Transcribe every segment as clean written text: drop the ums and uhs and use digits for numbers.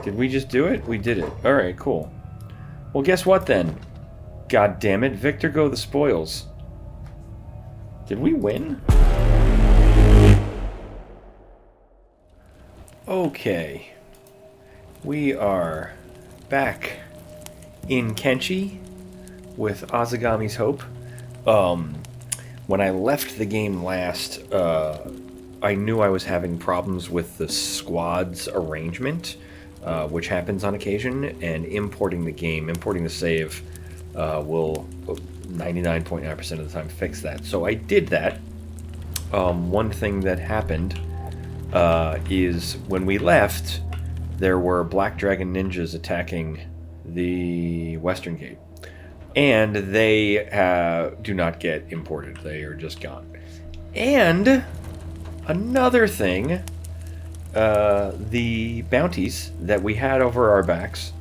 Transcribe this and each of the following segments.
Did we just do it? We did it. Alright, cool. Well, guess what then? God damn it, Victor go the spoils. Did we win? Okay. We are back in Kenshi with Azegami's Hope. When I left the game last, I knew I was having problems with the squad's arrangement, which happens on occasion, and importing the save, will 99.9% of the time fix that. So I did that. One thing that happened is when we left, there were Black Dragon ninjas attacking the Western Gate. And they do not get imported. They are just gone. And another thing, the bounties that we had over our backs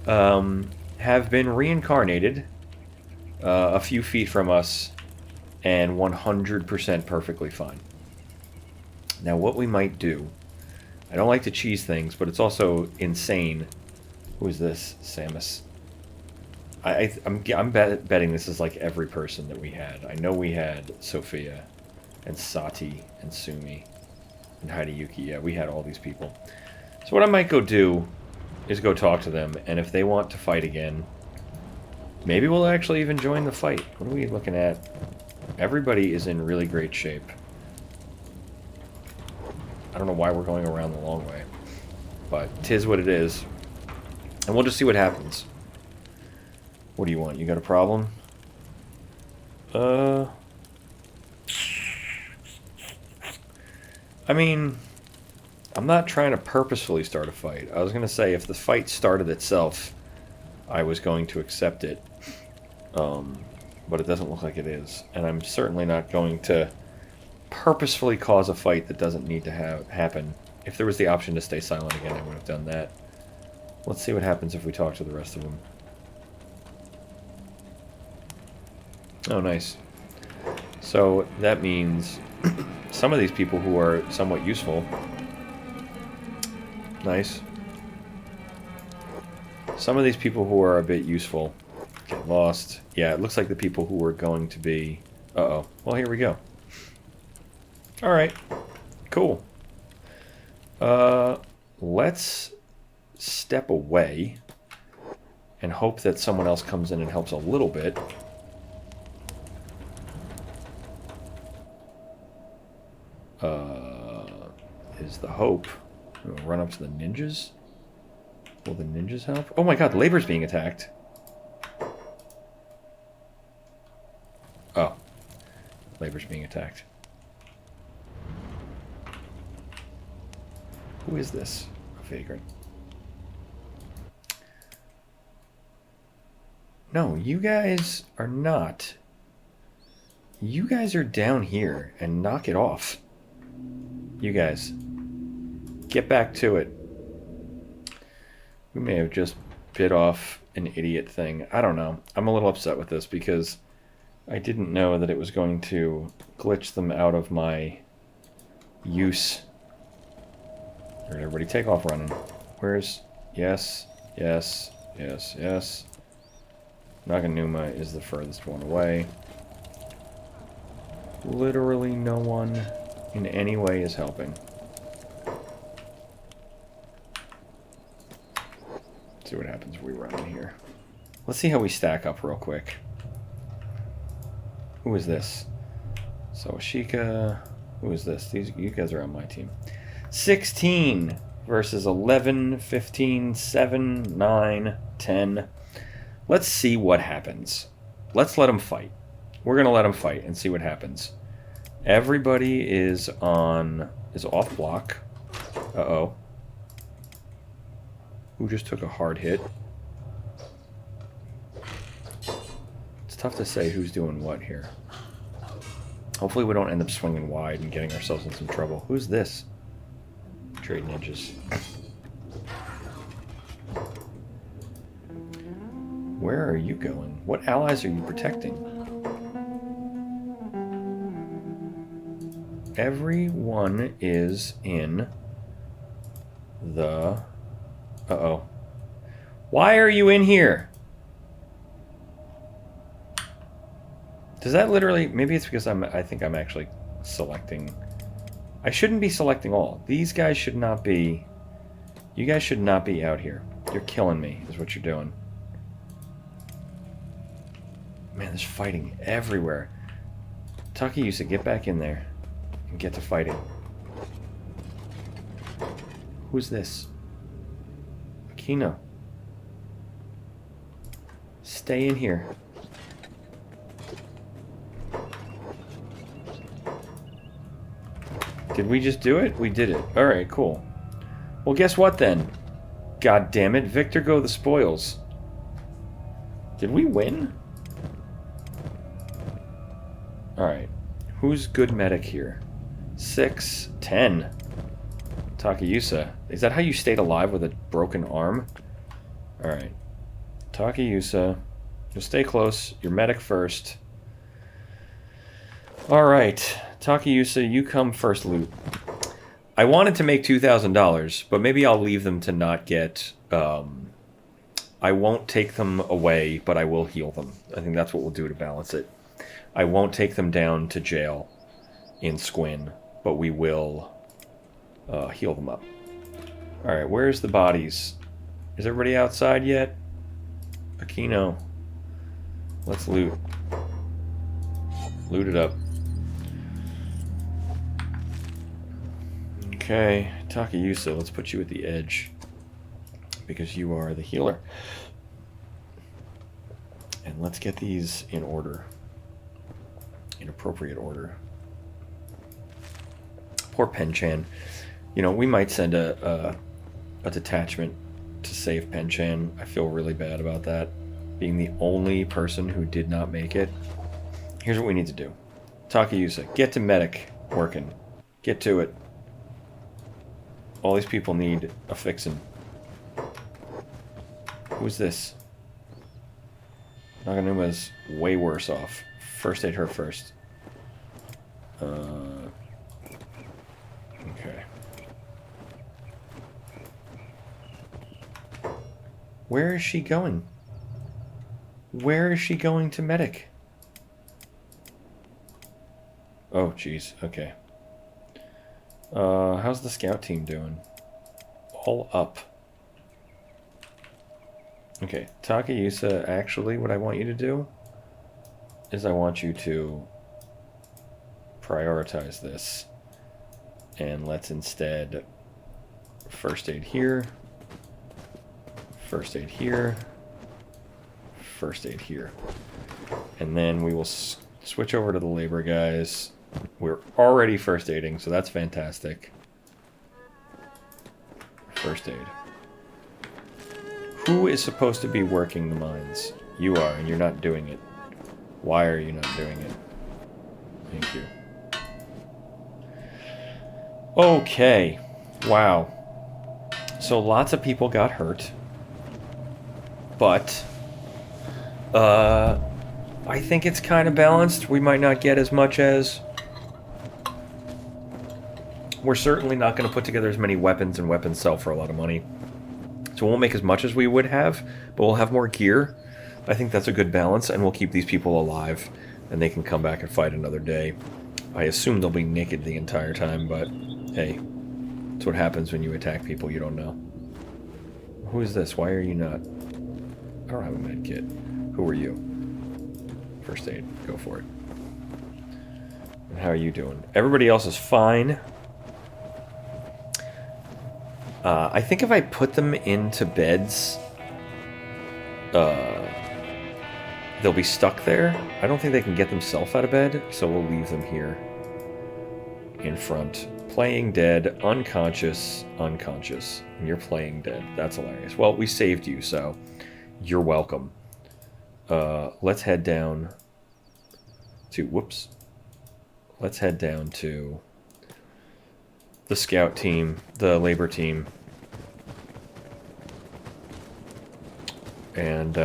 have been reincarnated a few feet from us and 100% perfectly fine. Now, what we might do, I don't like to cheese things, but it's also insane. Who is this? Samus. I'm betting this is like every person that we had. I know we had Sophia and Sati and Sumi and Hideyuki. Yeah, we had all these people. So what I might go do is go talk to them, and if they want to fight again, maybe we'll actually even join the fight. What are we looking at? Everybody is in really great shape. I don't know why we're going around the long way, but 'tis what it is. And we'll just see what happens. What do you want? You got a problem? I mean, I'm not trying to purposefully start a fight. I was going to say if the fight started itself, I was going to accept it. But it doesn't look like it is. And I'm certainly not going to purposefully cause a fight that doesn't need to happen. If there was the option to stay silent again, I would have done that. Let's see what happens if we talk to the rest of them. Oh, nice. So that means some of these people who are somewhat useful. Nice. Some of these people who are a bit useful get lost. Yeah, it looks like the people who are going to be... Uh-oh. Well, here we go. Alright. Cool. Let's step away and hope that someone else comes in and helps a little bit. Is the hope. We'll run up to the ninjas. Will the ninjas help? Oh my god, Labor's being attacked. Oh. Labor's being attacked. Who is this? A vagrant. No, you guys are not. You guys are down here, and knock it off. You guys. Get back to it. We may have just bit off an idiot thing. I don't know. I'm a little upset with this because I didn't know that it was going to glitch them out of my use. Alright, everybody take off running. Where's... Yes, yes, yes, yes. Naganuma is the furthest one away. Literally no one in any way is helping. See what happens if we run in here. Let's see how we stack up real quick. Who is this? So Ashika. Who is this? You guys are on my team. 16 versus 11, 15, 7, 9, 10. Let's see what happens. Let's let them fight. We're going to let them fight and see what happens. Everybody is off block. Uh-oh. Who just took a hard hit? It's tough to say who's doing what here. Hopefully we don't end up swinging wide and getting ourselves in some trouble. Who's this? Trade ninjas. Where are you going? What allies are you protecting? Everyone is in the... Uh-oh. Why are you in here? Does that literally... Maybe it's because I think I'm actually selecting... I shouldn't be selecting all. These guys should not be... You guys should not be out here. You're killing me, is what you're doing. Man, there's fighting everywhere. Takayasu, get back in there and get to fighting. Who's this? Akino. Stay in here. Did we just do it? We did it. Alright, cool. Well, guess what then? God damn it. Victor go the spoils. Did we win? Alright. Who's good medic here? 6, 10. Takayasu. Is that how you stayed alive with a broken arm? Alright. Takayasu. You'll stay close. You're medic first. Alright. Takayasu, you come first loot. I wanted to make $2,000, but maybe I'll leave them to not get... I won't take them away, but I will heal them. I think that's what we'll do to balance it. I won't take them down to jail in Squinn, but we will heal them up. Alright, where's the bodies? Is everybody outside yet? Akino. Let's loot. Loot it up. Okay, Takayasu, let's put you at the edge. Because you are the healer. And let's get these in order. In appropriate order. Poor Penchan. You know, we might send a detachment to save Penchan. I feel really bad about that. Being the only person who did not make it. Here's what we need to do. Takayasu, get to medic working. Get to it. All these people need a fixin'. Who's this? Naganuma's way worse off. First aid her first. Okay. Where is she going? Where is she going to medic? Oh, jeez. Okay. How's the scout team doing? All up. Okay, Takayasu, actually, what I want you to do is I want you to prioritize this. And let's instead first aid here, first aid here, first aid here. And then we will switch over to the labor guys. We're already first aiding, so that's fantastic. First aid. Who is supposed to be working the mines? You are, and you're not doing it. Why are you not doing it? Thank you. Okay. Wow. So lots of people got hurt. But I think it's kind of balanced. We might not get as much as... We're certainly not going to put together as many weapons, and weapons sell for a lot of money. So we won't make as much as we would have, but we'll have more gear. I think that's a good balance, and we'll keep these people alive, and they can come back and fight another day. I assume they'll be naked the entire time, but hey, that's what happens when you attack people you don't know. Who is this? Why are you not? I don't have a med kit. Who are you? First aid. Go for it. And how are you doing? Everybody else is fine. I think if I put them into beds, they'll be stuck there. I don't think they can get themselves out of bed, so we'll leave them here in front. Playing dead, unconscious, unconscious. And you're playing dead. That's hilarious. Well, we saved you, so you're welcome. Let's head down to... Whoops. Let's head down to the scout team, the labor team. And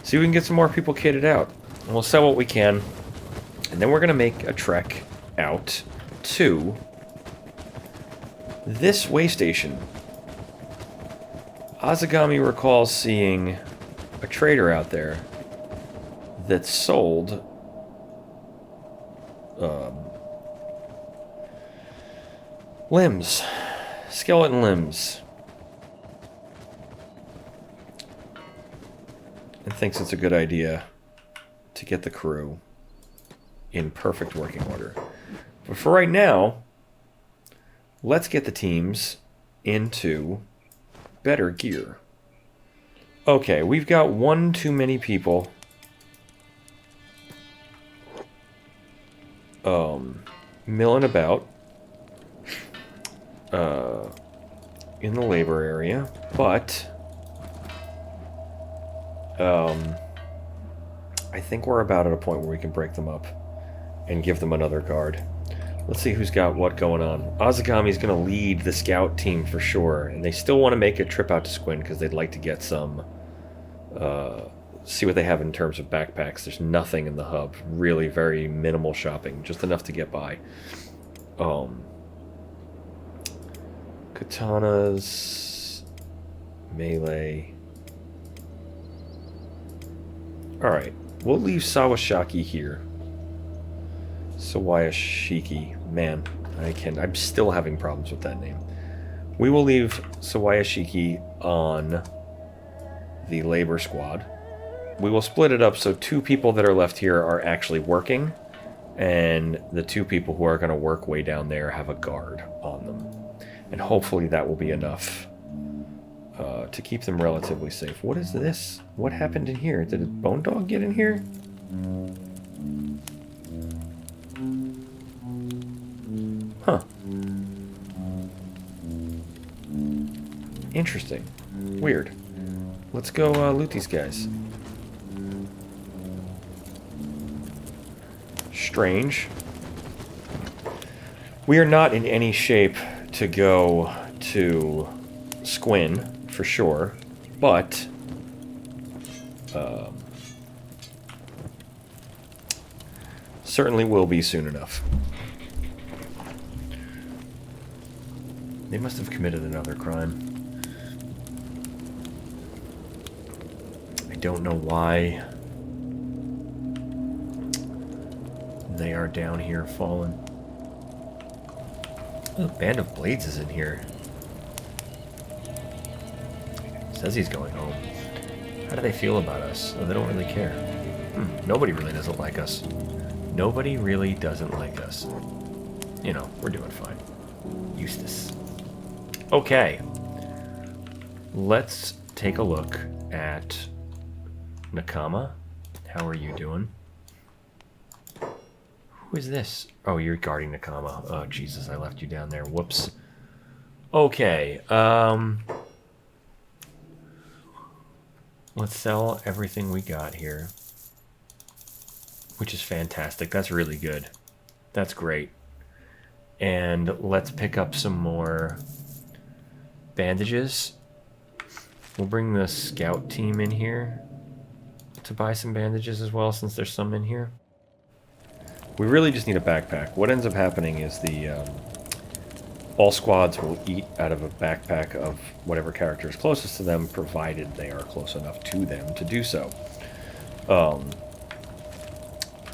see if we can get some more people kitted out. And we'll sell what we can. And then we're going to make a trek out to this waystation. Azegami recalls seeing a trader out there that sold limbs, skeleton limbs, and thinks it's a good idea to get the crew in perfect working order. But for right now, let's get the teams into better gear. Okay, we've got one too many people milling about in the labor area, but I think we're about at a point where we can break them up and give them another guard. Let's see who's got what going on. Azegami's going to lead the scout team for sure, and they still want to make a trip out to Squinn because they'd like to get some, see what they have in terms of backpacks. There's nothing in the hub. Really very minimal shopping, just enough to get by. Katanas, melee. Alright, we'll leave Sawashiki here. Sawayashiki. Man, I'm still having problems with that name. We will leave Sawayashiki on the labor squad. We will split it up so 2 people that are left here are actually working, and the 2 people who are going to work way down there have a guard on them. And hopefully that will be enough to keep them relatively safe. What is this? What happened in here? Did a bone dog get in here? Huh. Interesting. Weird. Let's go loot these guys. Strange. We are not in any shape to go to Squinn, for sure, but certainly will be soon enough. They must have committed another crime. I don't know why they are down here fallen. Oh, Band of Blades is in here. Says he's going home. How do they feel about us? Oh, they don't really care. Nobody really doesn't like us. Nobody really doesn't like us. You know, we're doing fine. Eustace. Okay. Let's take a look at Nakama. How are you doing? Who is this? Oh, you're guarding Nakama. Oh, Jesus, I left you down there. Whoops. Okay, let's sell everything we got here. Which is fantastic. That's really good. That's great. And let's pick up some more bandages. We'll bring the scout team in here to buy some bandages as well, since there's some in here. We really just need a backpack. What ends up happening is all squads will eat out of a backpack of whatever character is closest to them, provided they are close enough to them to do so.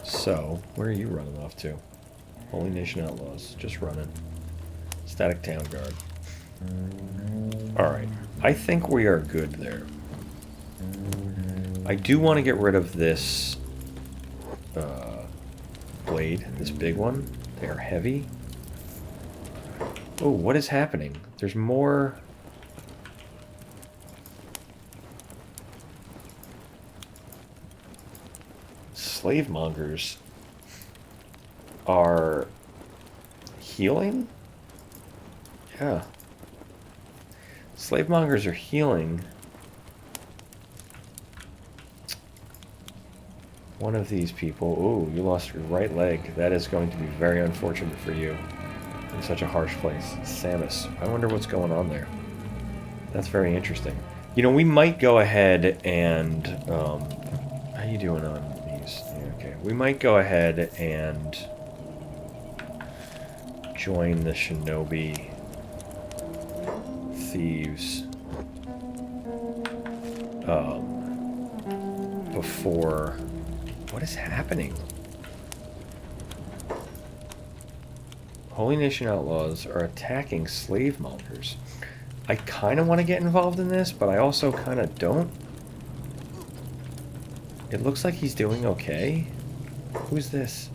So, where are you running off to? Holy Nation Outlaws, just running. Static Town Guard. Alright, I think we are good there. I do want to get rid of this blade, this big one. They are heavy. Oh, what is happening? There's more... slavemongers are healing? Yeah. Slavemongers are healing one of these people. Oh, you lost your right leg. That is going to be very unfortunate for you in such a harsh place. Samus. I wonder what's going on there. That's very interesting. You know, we might go ahead and... how you doing on these? Yeah, okay. We might go ahead and join the shinobi thieves before... What is happening? Holy Nation Outlaws are attacking slavemongers. I kind of want to get involved in this, but I also kind of don't. It looks like he's doing okay. Who's this?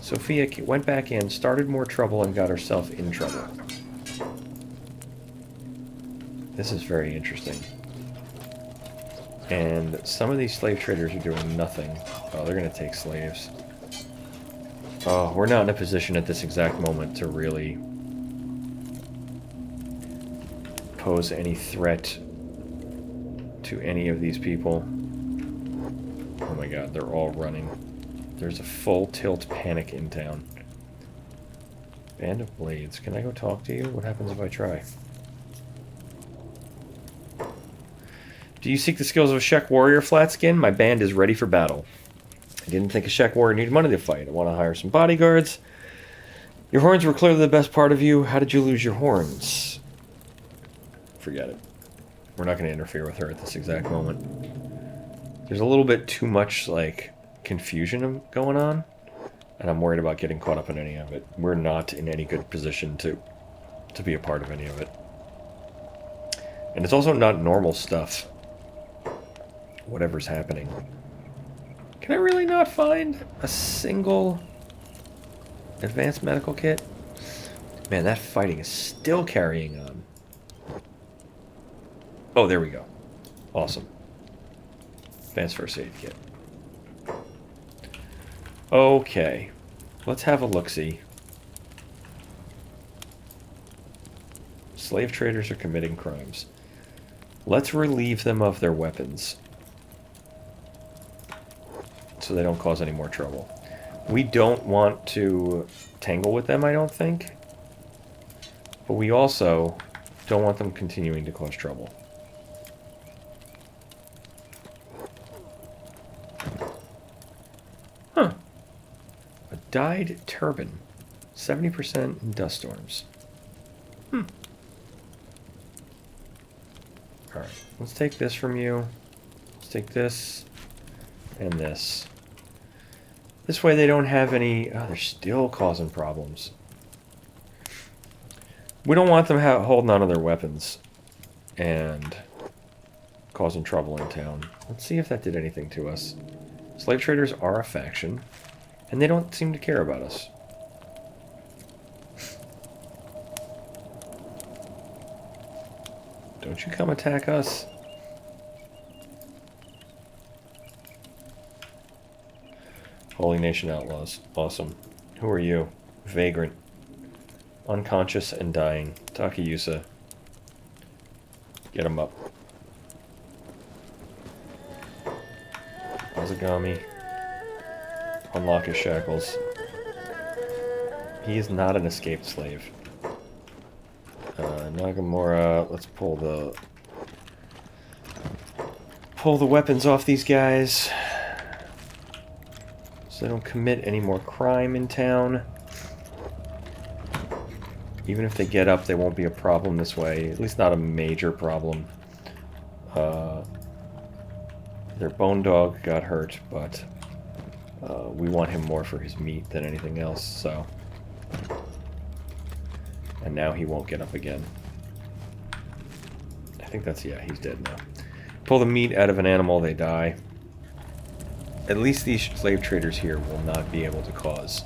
Sophia went back in, started more trouble, and got herself in trouble. This is very interesting. And some of these slave traders are doing nothing. Oh, they're going to take slaves. Oh, we're not in a position at this exact moment to really pose any threat to any of these people. Oh my god, they're all running. There's a full tilt panic in town. Band of Blades. Can I go talk to you? What happens if I try? Do you seek the skills of a Shek warrior, Flatskin? My band is ready for battle. I didn't think a Shek warrior needed money to fight. I want to hire some bodyguards. Your horns were clearly the best part of you. How did you lose your horns? Forget it. We're not going to interfere with her at this exact moment. There's a little bit too much, like, confusion going on, and I'm worried about getting caught up in any of it. We're not in any good position to be a part of any of it. And it's also not normal stuff. Whatever's happening. Can I really not find a single advanced medical kit? Man, that fighting is still carrying on. Oh, there we go. Awesome. Advanced first aid kit. Okay. Let's have a look-see. Slave traders are committing crimes. Let's relieve them of their weapons, so they don't cause any more trouble. We don't want to tangle with them, I don't think. But we also don't want them continuing to cause trouble. Huh. A dyed turban. 70% in dust storms. Alright, let's take this from you. Let's take this and this. This way they don't have any... Oh, they're still causing problems. We don't want them holding on to their weapons and causing trouble in town. Let's see if that did anything to us. Slave traders are a faction, and they don't seem to care about us. Don't you come attack us. Holy Nation Outlaws. Awesome. Who are you? Vagrant. Unconscious and dying. Takayasu. Get him up. Azegami. Unlock his shackles. He is not an escaped slave. Nagamura, let's pull the weapons off these guys so they don't commit any more crime in town. Even if they get up, they won't be a problem this way. At least not a major problem. Their bone dog got hurt, but we want him more for his meat than anything else, so... And now he won't get up again. I think that's... yeah, he's dead now. Pull the meat out of an animal, they die. At least these slave traders here will not be able to cause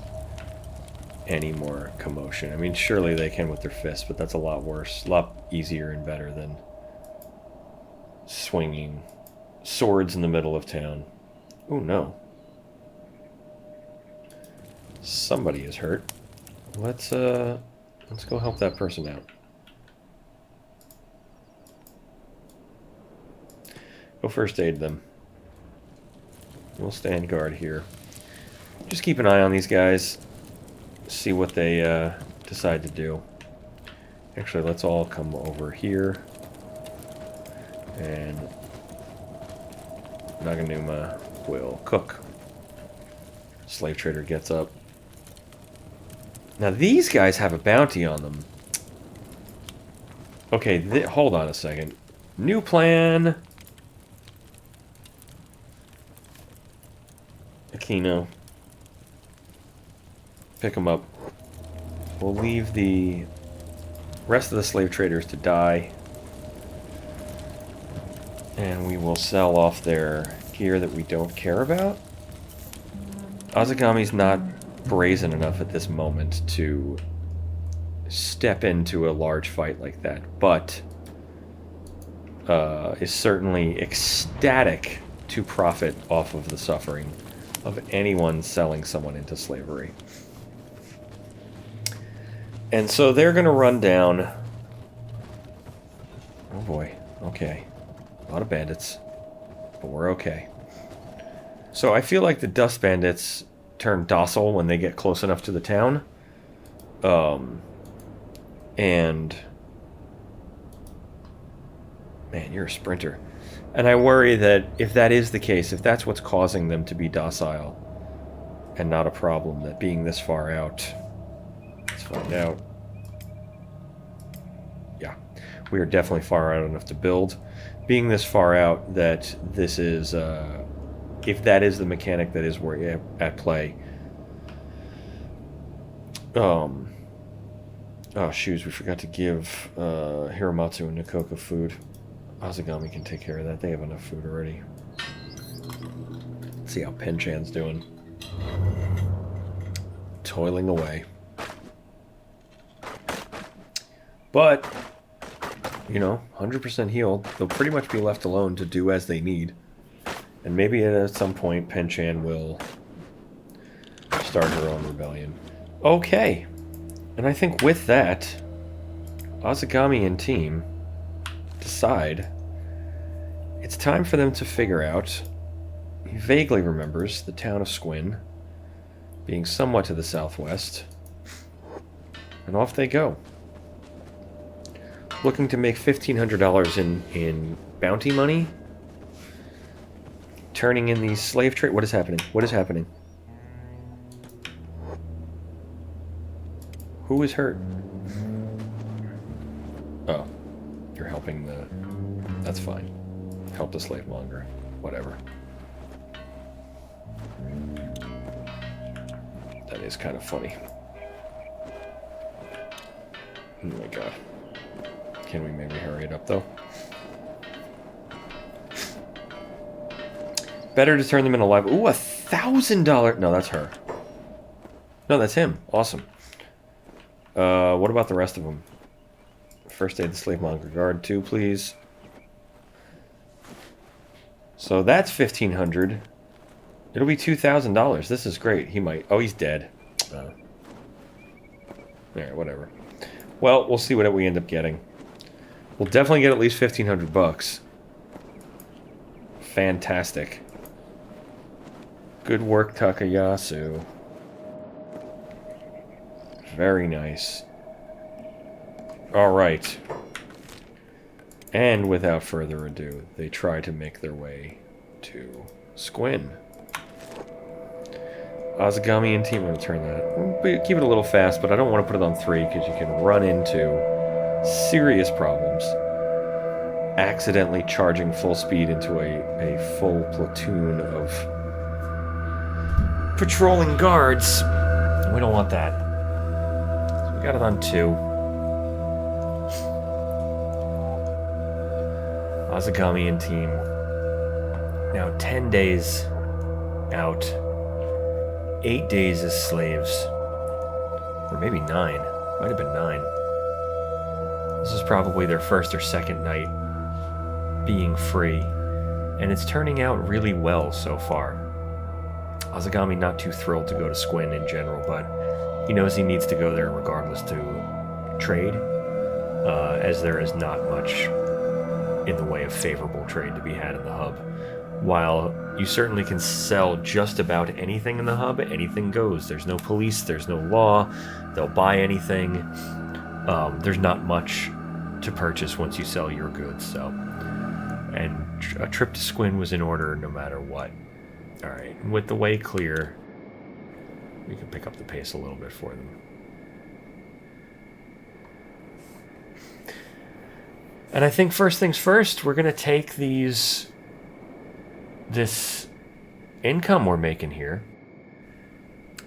any more commotion. I mean, surely they can with their fists, but that's a lot worse. A lot easier and better than swinging swords in the middle of town. Oh, no. Somebody is hurt. Let's go help that person out. Go first aid them. We'll stand guard here. Just keep an eye on these guys. See what they decide to do. Actually, let's all come over here. And Naganuma will cook. Slave trader gets up. Now these guys have a bounty on them. Okay, hold on a second. New plan. Aquino. Pick them up. We'll leave the rest of the slave traders to die. And we will sell off their gear that we don't care about. Azegami's not brazen enough at this moment to step into a large fight like that, but is certainly ecstatic to profit off of the suffering of anyone selling someone into slavery. And so they're going to run down... Oh boy, okay. A lot of bandits, but we're okay. So I feel like the dust bandits turn docile when they get close enough to the town. And... Man, you're a sprinter. And I worry that if that is the case, if that's what's causing them to be docile and not a problem, that being this far out... Let's find out. Yeah, we are definitely far out enough to build. Being this far out, that this is... if that is the mechanic that is at play... Oh, shoes, we forgot to give Hiramatsu and Nikoka food. Azegami can take care of that. They have enough food already. Let's see how Penchan's doing. Toiling away. But, you know, 100% healed. They'll pretty much be left alone to do as they need. And maybe at some point, Penchan will start her own rebellion. Okay. And I think with that, Azegami and team decide it's time for them to figure out... He vaguely remembers the town of Squinn being somewhat to the southwest. And off they go. Looking to make $1,500 in bounty money. Turning in these slave trade... What is happening? What is happening? Who is hurt? Oh. You're helping the... That's fine. Help the slavemonger. Whatever. That is kind of funny. Oh my god. Can we maybe hurry it up, though? Better to turn them in alive. Ooh, $1,000! No, that's her. No, that's him. Awesome. What about the rest of them? First aid the slavemonger guard, 2, please. So that's $1,500. It'll be $2,000. This is great. He might... Oh, he's dead. Alright, whatever. Well, we'll see what we end up getting. We'll definitely get at least $1,500. Fantastic. Good work, Takayasu. Very nice. Alright. And without further ado, they try to make their way to Squinn. Azegami and team, I'm going to turn that. Keep it a little fast, but I don't want to put it on 3 because you can run into serious problems. Accidentally charging full speed into a full platoon of patrolling guards. We don't want that. So we got it on 2. Azegami and team. Now 10 days out. 8 days as slaves. Or maybe 9. Might have been 9. This is probably their first or second night being free. And it's turning out really well so far. Azegami not too thrilled to go to Squinn in general, but he knows he needs to go there regardless to trade, as there is not much in the way of favorable trade to be had in the hub. While you certainly can sell just about anything in the hub, anything goes. There's no police, there's no law, they'll buy anything. There's not much to purchase once you sell your goods, so... And a trip to Squinn was in order no matter what. Alright, with the way clear, we can pick up the pace a little bit for them. And I think first things first, we're going to take this income we're making here.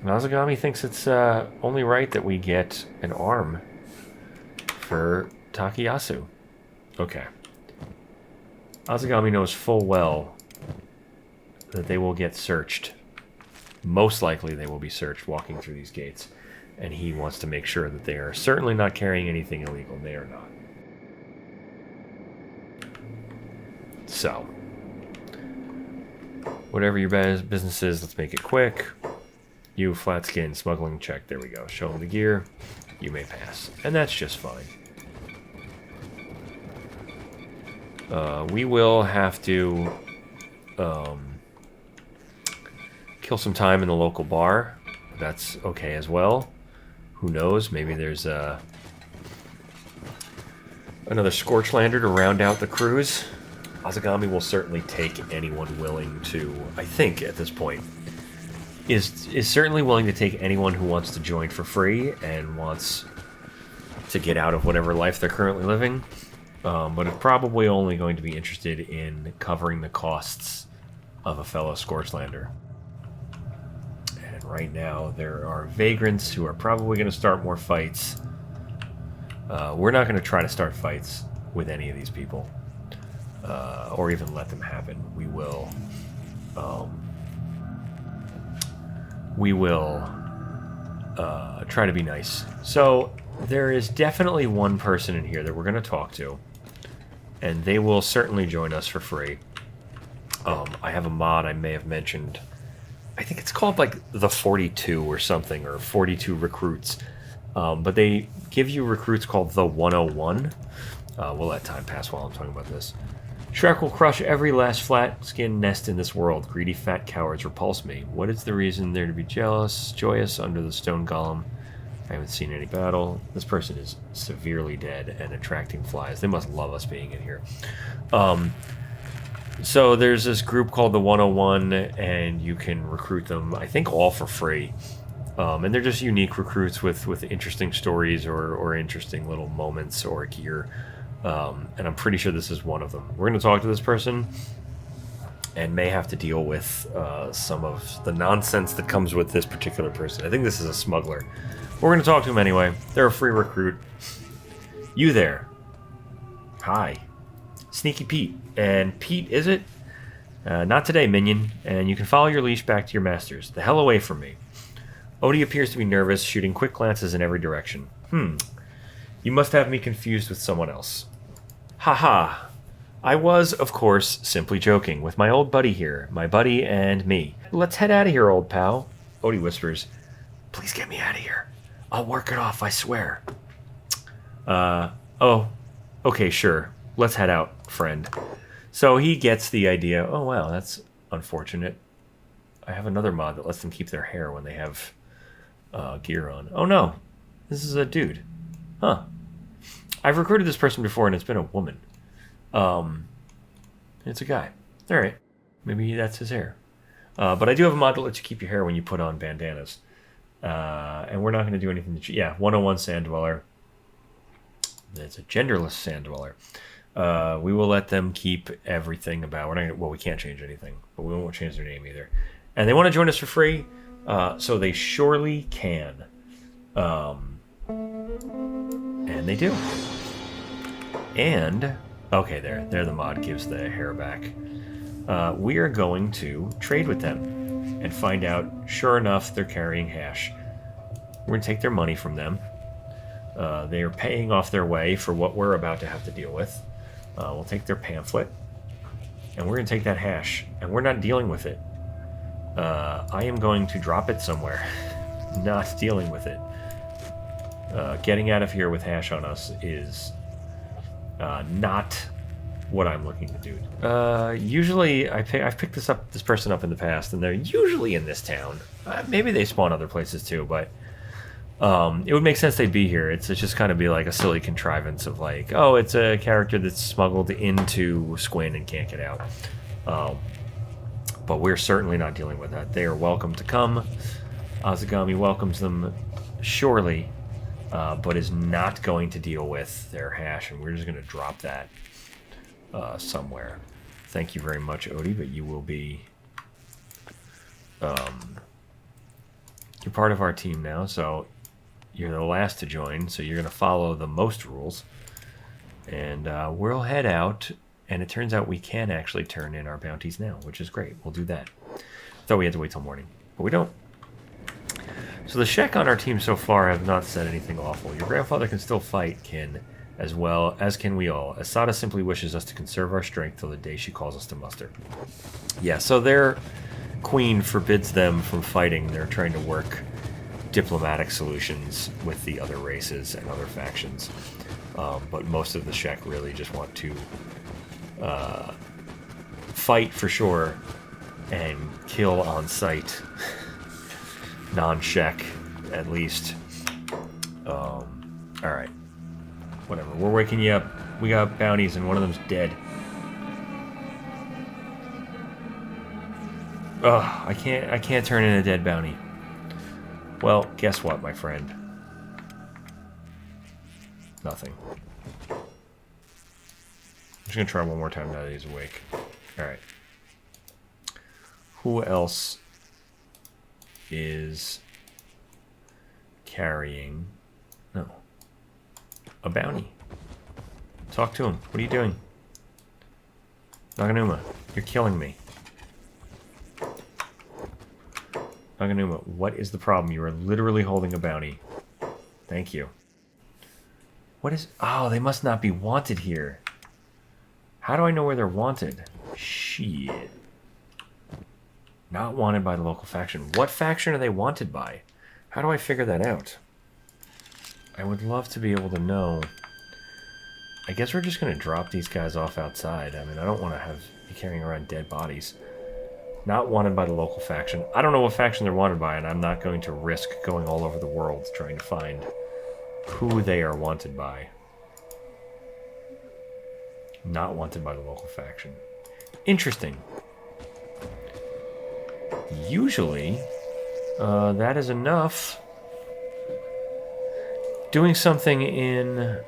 And Azegami thinks it's only right that we get an arm for Takayasu. Okay. Azegami knows full well that they will get searched. Most likely they will be searched walking through these gates. And he wants to make sure that they are certainly not carrying anything illegal. They are not. So, whatever your business is, let's make it quick. You, flat skin, smuggling check. There we go. Show them the gear. You may pass. And that's just fine. We will have to kill some time in the local bar. That's okay as well. Who knows? Maybe there's another Scorchlander to round out the cruise. Azegami will certainly take anyone willing to, I think at this point, is certainly willing to take anyone who wants to join for free and wants to get out of whatever life they're currently living. But it's probably only going to be interested in covering the costs of a fellow Scorchlander. And right now there are vagrants who are probably going to start more fights. We're not going to try to start fights with any of these people. Or even let them happen. We will try to be nice. So there is definitely one person in here that we're going to talk to, and they will certainly join us for free. I have a mod I may have mentioned. I think it's called like the 42 or something, or 42 recruits. But they give you recruits called the 101. We'll let time pass while I'm talking about this. Shrek will crush every last flat-skinned nest in this world. Greedy fat cowards repulse me. What is the reason there to be joyous under the stone golem? I haven't seen any battle. This person is severely dead and attracting flies. They must love us being in here. So there's this group called the 101, and you can recruit them, I think, all for free. And they're just unique recruits with interesting stories or interesting little moments or gear. And I'm pretty sure this is one of them. We're going to talk to this person and may have to deal with some of the nonsense that comes with this particular person. I think this is a smuggler. We're going to talk to him anyway. They're a free recruit. You there. Hi. Sneaky Pete. And Pete, is it? Not today, minion. And you can follow your leash back to your masters. The hell away from me. Odie appears to be nervous, shooting quick glances in every direction. You must have me confused with someone else. Haha. I was, of course, simply joking with my old buddy here. My buddy and me. Let's head out of here, old pal. Odie whispers, please get me out of here. I'll work it off, I swear. Oh. Okay, sure. Let's head out, friend. So he gets the idea. Oh, wow, that's unfortunate. I have another mod that lets them keep their hair when they have gear on. Oh, no. This is a dude. Huh. I've recruited this person before, and it's been a woman. It's a guy. All right. Maybe that's his hair. But I do have a mod that lets you keep your hair when you put on bandanas. And we're not going to do anything to... Yeah, 101 Sand Dweller. It's a genderless Sand Dweller. We will let them keep everything about... We're not gonna, well, we can't change anything, but we won't change their name either. And they want to join us for free, so they surely can. And they do. And... Okay, there the mod gives the hair back. We are going to trade with them and find out, sure enough, they're carrying hash. We're going to take their money from them. They are paying off their way for what we're about to have to deal with. We'll take their pamphlet, and we're going to take that hash, and we're not dealing with it. I am going to drop it somewhere. Not dealing with it. Getting out of here with hash on us is not what I'm looking to do. Usually, I've picked this person up in the past, and they're usually in this town. Maybe they spawn other places too, but it would make sense they'd be here. It's just kind of be like a silly contrivance of like, oh, it's a character that's smuggled into Squinn and can't get out. But we're certainly not dealing with that. They are welcome to come. Azegami welcomes them, surely, but is not going to deal with their hash, and we're just going to drop that somewhere. Thank you very much, Odie, but you will be You're part of our team now, so you're the last to join, so you're going to follow the most rules. And we'll head out, and it turns out we can actually turn in our bounties now, which is great. We'll do that. Thought we had to wait till morning, but we don't. So the Shek on our team so far have not said anything awful. Your grandfather can still fight, Kin, as well as can we all. Asada simply wishes us to conserve our strength till the day she calls us to muster. Yeah, so their queen forbids them from fighting. They're trying to work diplomatic solutions with the other races and other factions. But most of the Shek really just want to fight for sure and kill on sight. Non-Shek, at least. Alright. Whatever. We're waking you up. We got bounties and one of them's dead. Ugh, I can't turn in a dead bounty. Well, guess what, my friend? Nothing. I'm just gonna try one more time now that he's awake. Alright. Who else is carrying a bounty? Talk to him. What are you doing? Naganuma, you're killing me. Naganuma, what is the problem? You are literally holding a bounty. Thank you. What is... Oh, they must not be wanted here. How do I know where they're wanted? Shit. Not wanted by the local faction. What faction are they wanted by? How do I figure that out? I would love to be able to know. I guess we're just going to drop these guys off outside. I mean, I don't want to be carrying around dead bodies. Not wanted by the local faction. I don't know what faction they're wanted by, and I'm not going to risk going all over the world trying to find who they are wanted by. Not wanted by the local faction. Interesting. Usually, that is enough. Doing something in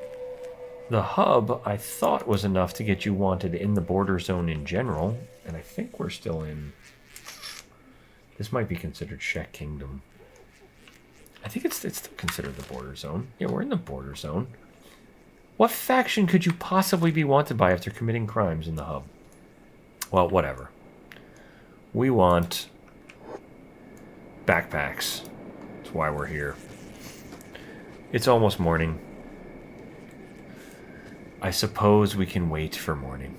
the hub, I thought was enough to get you wanted in the border zone in general. And I think we're still in... This might be considered Shek Kingdom. I think it's still considered the border zone. Yeah, we're in the border zone. What faction could you possibly be wanted by after committing crimes in the hub? Well, whatever. We want backpacks. That's why we're here. It's almost morning. I suppose we can wait for morning.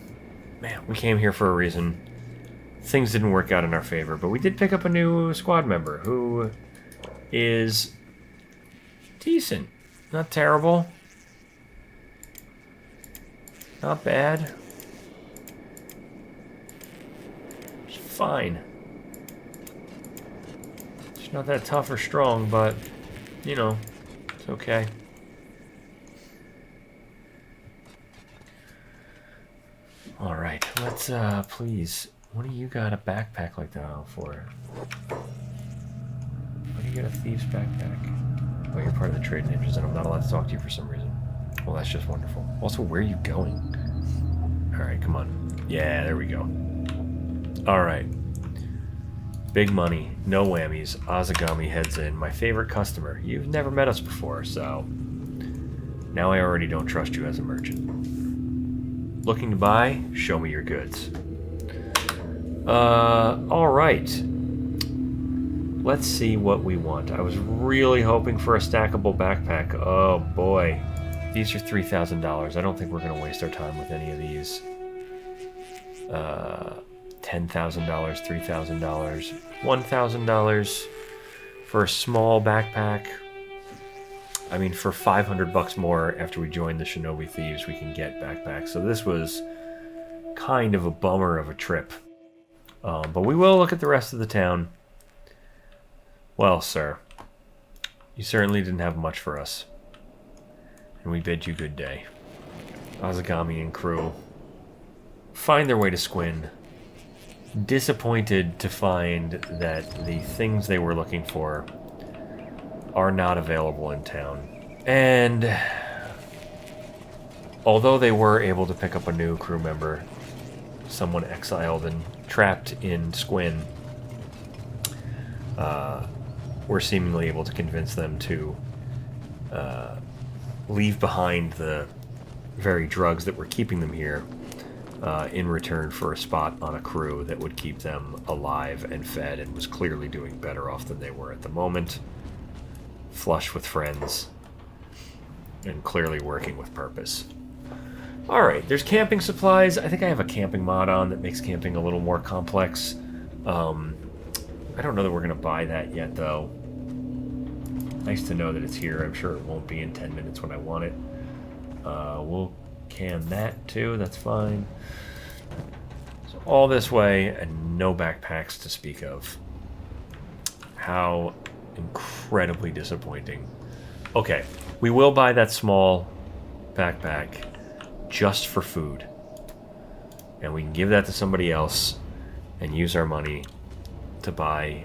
Man, we came here for a reason. Things didn't work out in our favor, but we did pick up a new squad member who is decent. Not terrible. Not bad. She's fine. She's not that tough or strong, but, you know, it's okay. Alright, let's, please. What do you got a backpack like that on for? Why do you get a thief's backpack? Oh, you're part of the trade ninjas, and I'm not allowed to talk to you for some reason. Well, that's just wonderful. Also, where are you going? Alright, come on. Yeah, there we go. Alright. Big money, no whammies. Azegami heads in. My favorite customer. You've never met us before, so... Now I already don't trust you as a merchant. Looking to buy? Show me your goods. Alright. Let's see what we want. I was really hoping for a stackable backpack. Oh boy. These are $3,000. I don't think we're going to waste our time with any of these. $10,000, $3,000, $1,000 for a small backpack. I mean, for $500 more after we join the Shinobi Thieves, we can get backpacks. So this was kind of a bummer of a trip. But we will look at the rest of the town. Well, sir, you certainly didn't have much for us. And we bid you good day. Azegami and crew find their way to Squinn, disappointed to find that the things they were looking for are not available in town. And although they were able to pick up a new crew member, someone exiled and trapped in Squinn, we're seemingly able to convince them to leave behind the very drugs that were keeping them here in return for a spot on a crew that would keep them alive and fed, and was clearly doing better off than they were at the moment. Flush with friends, and clearly working with purpose. Alright, there's camping supplies. I think I have a camping mod on that makes camping a little more complex. I don't know that we're going to buy that yet, though. Nice to know that it's here. I'm sure it won't be in 10 minutes when I want it. We'll can that, too. That's fine. So all this way, and no backpacks to speak of. How incredibly disappointing. Okay, we will buy that small backpack just for food. And we can give that to somebody else and use our money to buy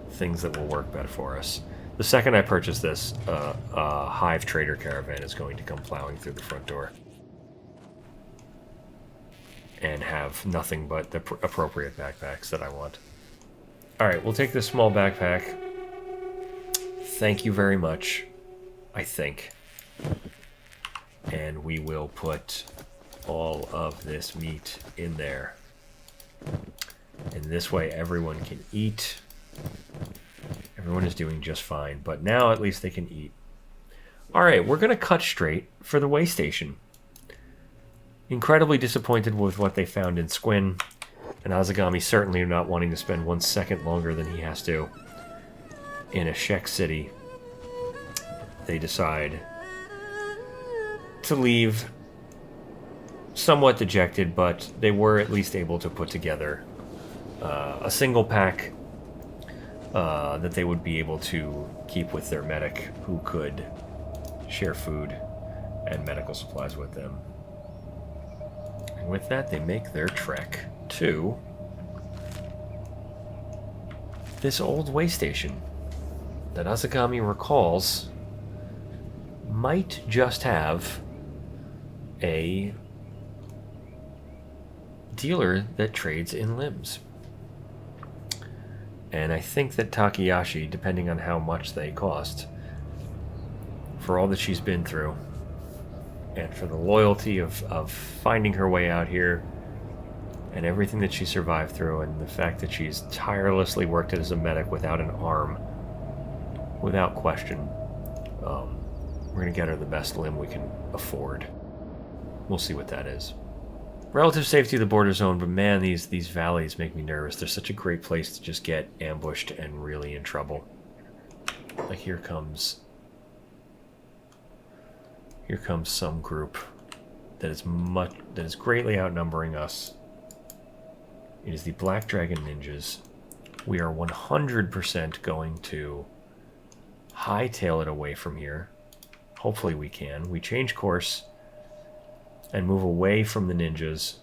things that will work better for us. The second I purchase this, a Hive Trader caravan is going to come plowing through the front door. And have nothing but the appropriate backpacks that I want. Alright, we'll take this small backpack. Thank you very much, I think. And we will put all of this meat in there. And this way everyone can eat. Everyone is doing just fine, but now at least they can eat. Alright, we're going to cut straight for the waystation. Incredibly disappointed with what they found in Squinn, and Azegami certainly not wanting to spend 1 second longer than he has to in a Shek city. They decide to leave somewhat dejected, but they were at least able to put together a single pack that they would be able to keep with their medic, who could share food and medical supplies with them. And with that, they make their trek to this old waystation that Azegami recalls might just have a dealer that trades in limbs. And I think that Takayasu, depending on how much they cost, for all that she's been through, and for the loyalty of finding her way out here, and everything that she survived through, and the fact that she's tirelessly worked as a medic without an arm, without question, we're going to get her the best limb we can afford. We'll see what that is. Relative safety of the border zone, but man, these valleys make me nervous. They're such a great place to just get ambushed and really in trouble. Like here comes some group that is greatly outnumbering us. It is the Black Dragon Ninjas. We are 100% going to hightail it away from here. Hopefully we can. We change course and move away from the ninjas.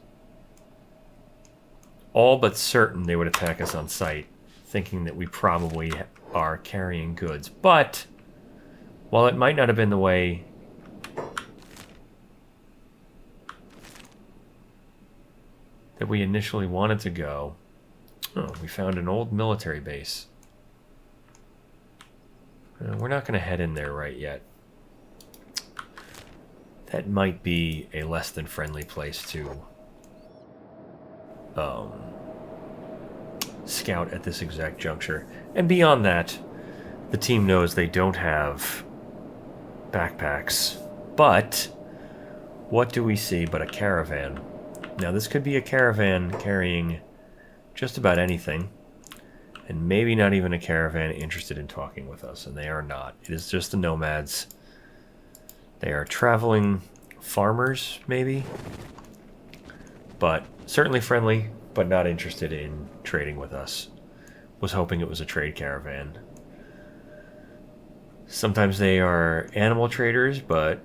All but certain they would attack us on sight, thinking that we probably are carrying goods. But while it might not have been the way that we initially wanted to go, we found an old military base. We're not going to head in there right yet. That might be a less than friendly place to scout at this exact juncture. And beyond that, the team knows they don't have backpacks. But what do we see but a caravan? Now this could be a caravan carrying just about anything, and maybe not even a caravan interested in talking with us, and they are not. It is just the nomads. They are traveling farmers, maybe, but certainly friendly, but not interested in trading with us. Was hoping it was a trade caravan. Sometimes they are animal traders, but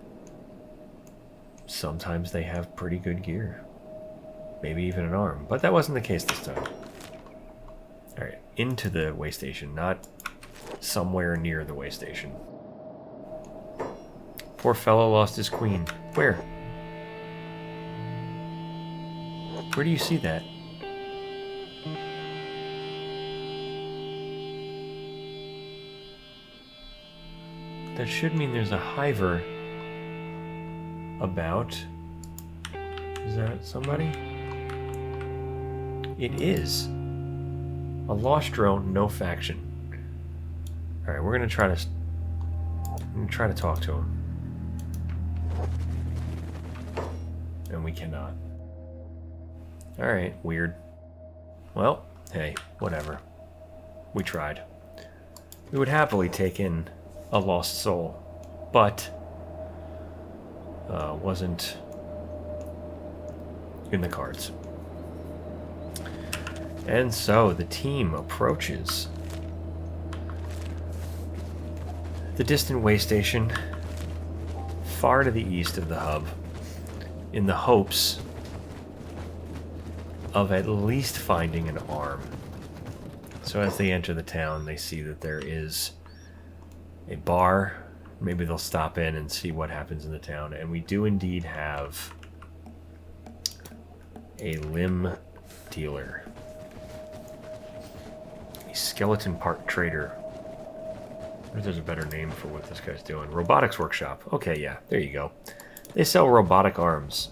sometimes they have pretty good gear. Maybe even an arm, but that wasn't the case this time. Alright, into the waystation, not somewhere near the waystation. Poor fellow lost his queen. Where? Where do you see that? That should mean there's a hiver about. Is that somebody? It is. A lost drone, no faction. Alright, we're gonna try to talk to him. And we cannot. Alright, weird. Well, hey, whatever. We tried. We would happily take in a lost soul, but wasn't in the cards. And so the team approaches the distant waystation far to the east of the hub in the hopes of at least finding an arm. So as they enter the town, they see that there is a bar. Maybe they'll stop in and see what happens in the town. And we do indeed have a limb dealer. A skeleton part trader. I wonder if there's a better name for what this guy's doing. Robotics workshop. Okay, yeah, there you go. They sell robotic arms.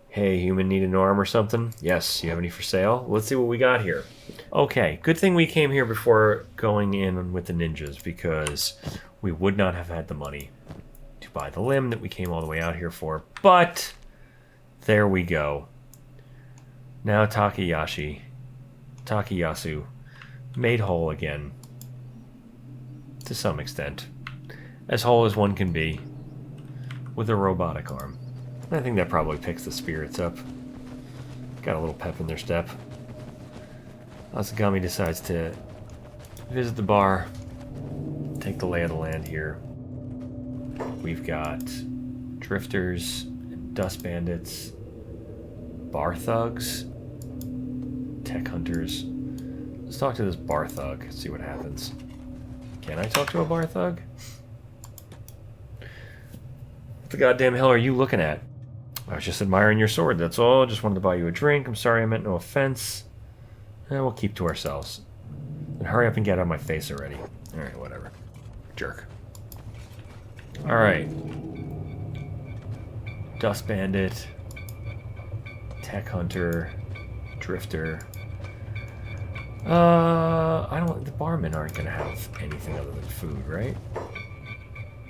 Hey, human, need an arm or something? Yes, you have any for sale? Let's see what we got here. Okay, good thing we came here before going in with the ninjas, because we would not have had the money to buy the limb that we came all the way out here for. But there we go. Now Takayasu, made whole again. To some extent. As whole as one can be with a robotic arm. I think that probably picks the spirits up. Got a little pep in their step. Azegami decides to visit the bar, take the lay of the land here. We've got drifters, dust bandits, bar thugs, tech hunters. Let's talk to this bar thug, see what happens. Can I talk to a bar thug? What the goddamn hell are you looking at? I was just admiring your sword, that's all. Just wanted to buy you a drink. I'm sorry, I meant no offense. And we'll keep to ourselves. And hurry up and get out of my face already. Alright, whatever. Jerk. Alright. Dust bandit. Tech hunter. Drifter. The barmen aren't gonna have anything other than food, right?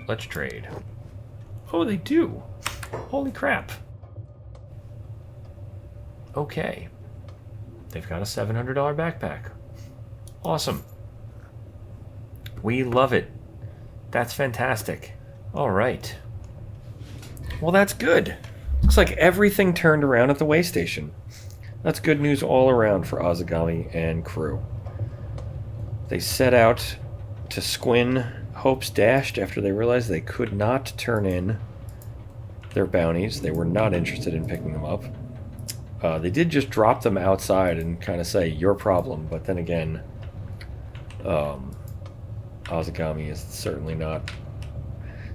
Let's trade. Oh, they do! Holy crap. Okay. They've got a $700 backpack. Awesome. We love it. That's fantastic. Alright. Well, that's good. Looks like everything turned around at the waystation. That's good news all around for Azegami and crew. They set out to Squinn. Hopes dashed after they realized they could not turn in their bounties. They were not interested in picking them up. They did just drop them outside and kind of say, your problem. But then again, Azegami is certainly not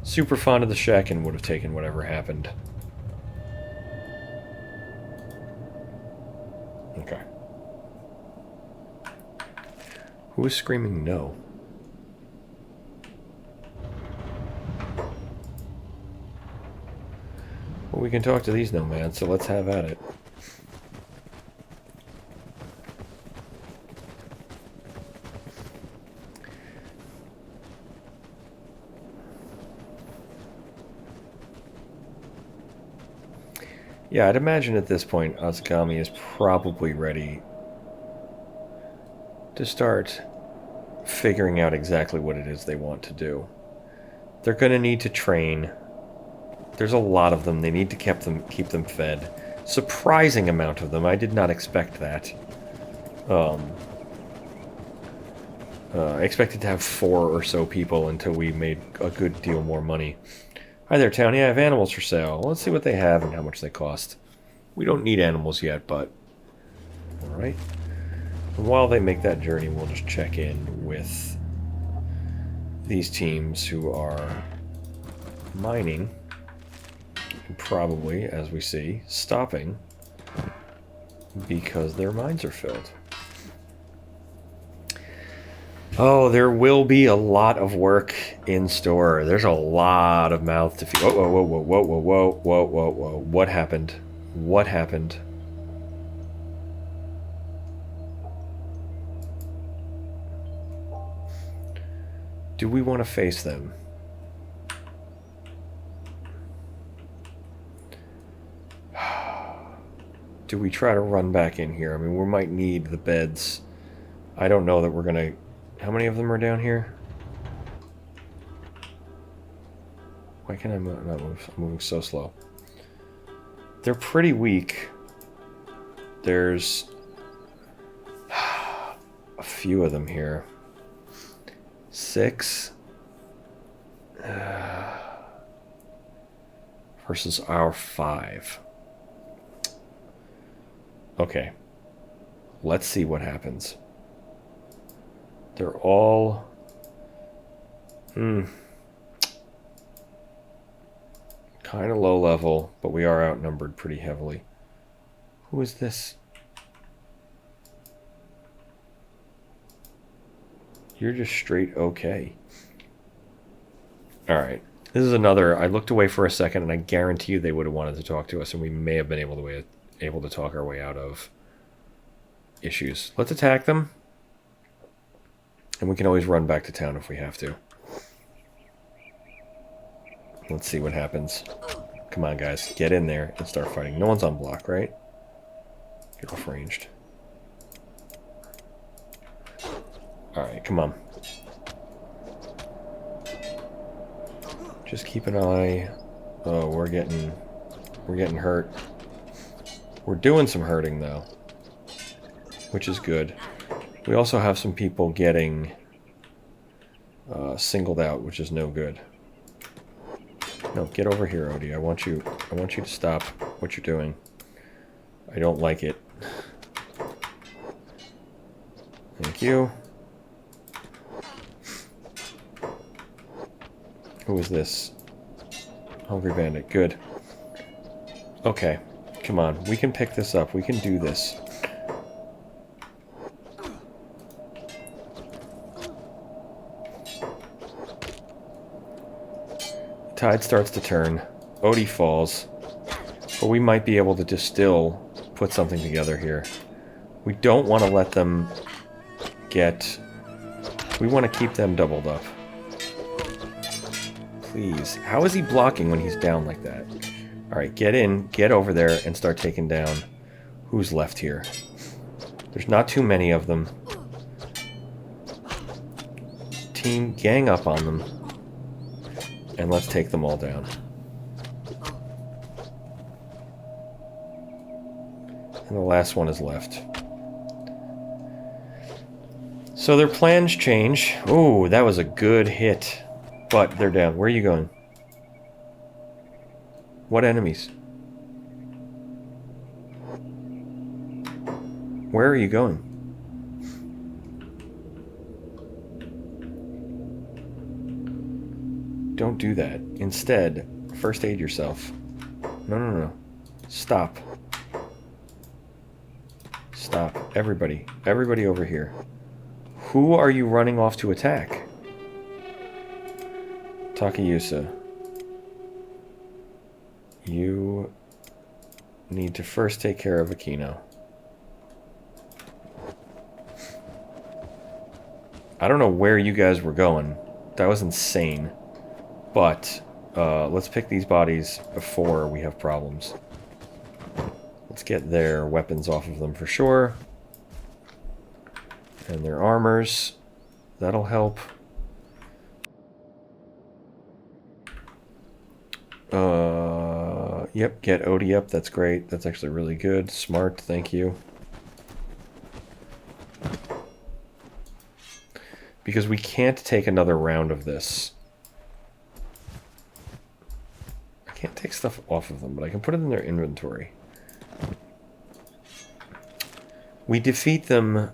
super fond of the shack and would have taken whatever happened. Okay. Who is screaming no? Well, we can talk to these nomads, so let's have at it. Yeah, I'd imagine at this point Azegami is probably ready to start figuring out exactly what it is they want to do. They're going to need to train. There's a lot of them. They need to keep them fed. Surprising amount of them. I did not expect that. I expected to have 4 or so people until we made a good deal more money. Hi there, Townie. I have animals for sale. Let's see what they have and how much they cost. We don't need animals yet, but... Alright. And while they make that journey, we'll just check in with these teams who are mining. And probably, as we see, stopping because their mines are filled. Oh, there will be a lot of work in store. There's a lot of mouth to feed. Whoa, whoa, whoa, whoa, whoa, whoa, whoa, whoa, whoa. What happened? What happened? Do we want to face them? Do we try to run back in here? I mean, we might need the beds. I don't know that we're gonna... How many of them are down here? Why can I not move? I'm moving so slow. They're pretty weak. There's a few of them here. 6 versus our 5. Okay. Let's see what happens. They're all... kind of low level, but we are outnumbered pretty heavily. Who is this? You're just straight okay. Alright. This is another... I looked away for a second, and I guarantee you they would have wanted to talk to us, and we may have been able to talk our way out of issues. Let's attack them. And we can always run back to town if we have to. Let's see what happens. Come on, guys. Get in there and start fighting. No one's on block, right? Get off ranged. Alright, come on. Just keep an eye. Oh, we're getting hurt. We're doing some hurting, though. Which is good. We also have some people getting singled out, which is no good. No, get over here, Odie. I want you to stop what you're doing. I don't like it. Thank you. Who is this? Hungry Bandit. Good. Okay. Come on. We can pick this up. We can do this. Tide starts to turn. Odie falls. But we might be able to just still put something together here. We don't want to let them get... We want to keep them doubled up. Please. How is he blocking when he's down like that? Alright, get in, get over there, and start taking down who's left here. There's not too many of them. Team, gang up on them. And let's take them all down. And the last one is left. So their plans change. Ooh, that was a good hit. But they're down. Where are you going? What enemies? Where are you going? Don't do that. Instead, first aid yourself. No, no, no. Stop. Stop. Everybody. Everybody over here. Who are you running off to attack? Takayasu. You need to first take care of Aquino. I don't know where you guys were going. That was insane. But let's pick these bodies before we have problems. Let's get their weapons off of them for sure. And their armors. That'll help. Yep, get Odie up. That's great. That's actually really good. Smart, thank you. Because we can't take another round of this. I can't take stuff off of them, but I can put it in their inventory. We defeat them.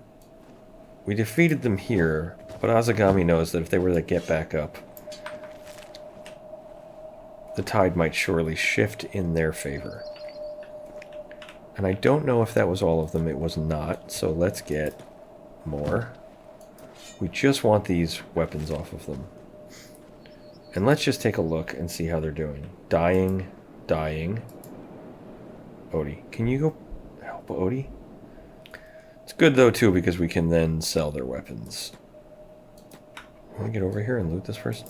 We defeated them here, but Azegami knows that if they were to get back up, the tide might surely shift in their favor. And I don't know if that was all of them. It was not, so let's get more. We just want these weapons off of them. And let's just take a look and see how they're doing. Dying. Odie, can you go help Odie? It's good though too because we can then sell their weapons. Let me get over here and loot this person.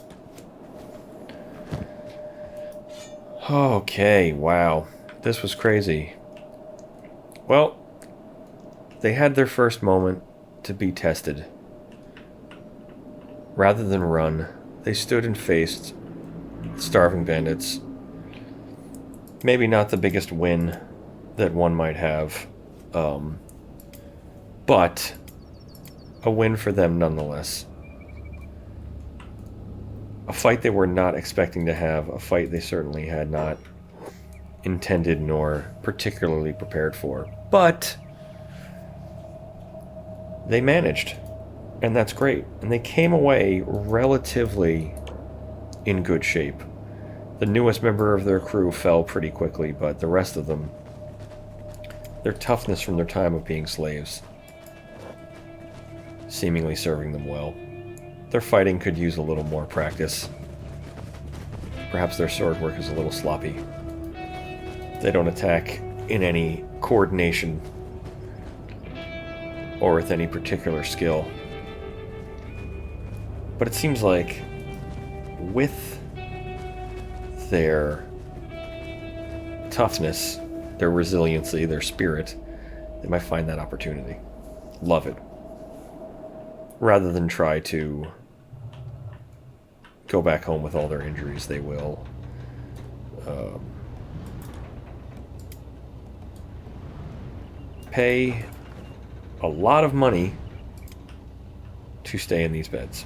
Okay, wow. This was crazy. Well, they had their first moment to be tested. Rather than run, they stood and faced starving bandits. Maybe not the biggest win that one might have, but a win for them nonetheless. A fight they were not expecting to have, a fight they certainly had not intended nor particularly prepared for. But they managed, and that's great. And they came away relatively in good shape. The newest member of their crew fell pretty quickly, but the rest of them, their toughness from their time of being slaves, seemingly serving them well. Their fighting could use a little more practice. Perhaps their sword work is a little sloppy. They don't attack in any coordination or with any particular skill. But it seems like with their toughness, their resiliency, their spirit, they might find that opportunity. Love it. Rather than try to go back home with all their injuries, they will pay a lot of money to stay in these beds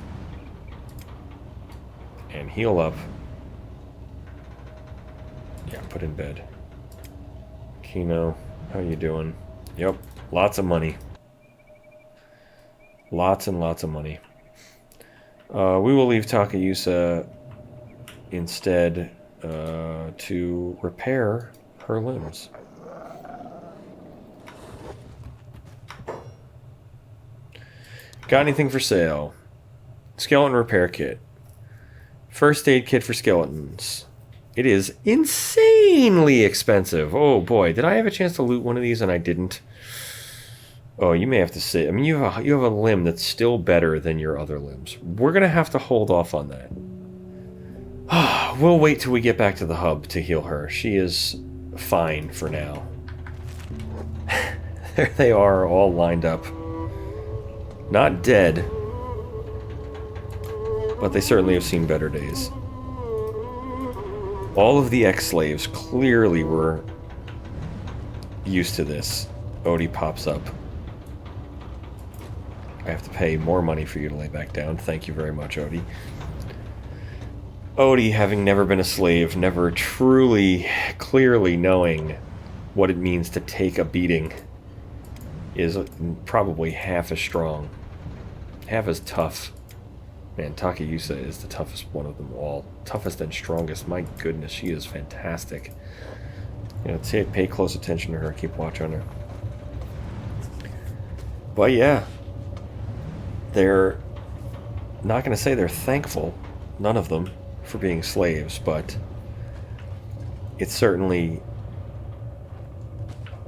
and heal up. Yeah, put in bed. Kino, how you doing? Yep, lots of money. Lots and lots of money. We will leave Takayasu instead to repair her limbs. Got anything for sale? Skeleton repair kit. First aid kit for skeletons. It is insanely expensive. Oh boy, did I have a chance to loot one of these and I didn't? Oh, you may have to say. I mean, you have a limb that's still better than your other limbs. We're gonna have to hold off on that. We'll wait till we get back to the hub to heal her. She is fine for now. There they are, all lined up. Not dead, but they certainly have seen better days. All of the ex-slaves clearly were used to this. Odie pops up. I have to pay more money for you to lay back down. Thank you very much, Odie. Odie, having never been a slave, never truly, clearly knowing what it means to take a beating, is probably half as strong, half as tough. Man, Takayasu is the toughest one of them all. Toughest and strongest. My goodness, she is fantastic. You know, pay close attention to her. Keep watch on her. But yeah, they're not going to say they're thankful, none of them, for being slaves, but it certainly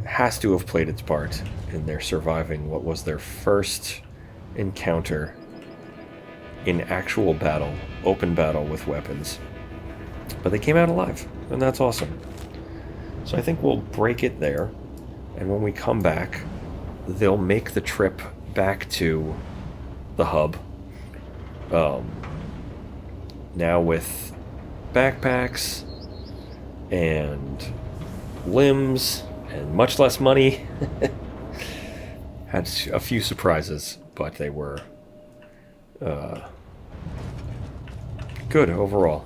has to have played its part in their surviving what was their first encounter in actual battle, open battle with weapons. But they came out alive, and that's awesome. So I think we'll break it there, and when we come back, they'll make the trip back to the hub. Now with backpacks and limbs and much less money. Had a few surprises, but they were good overall.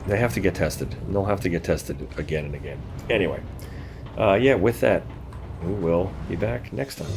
They have to get tested, and they'll have to get tested again and again. Anyway, yeah, with that, we will be back next time.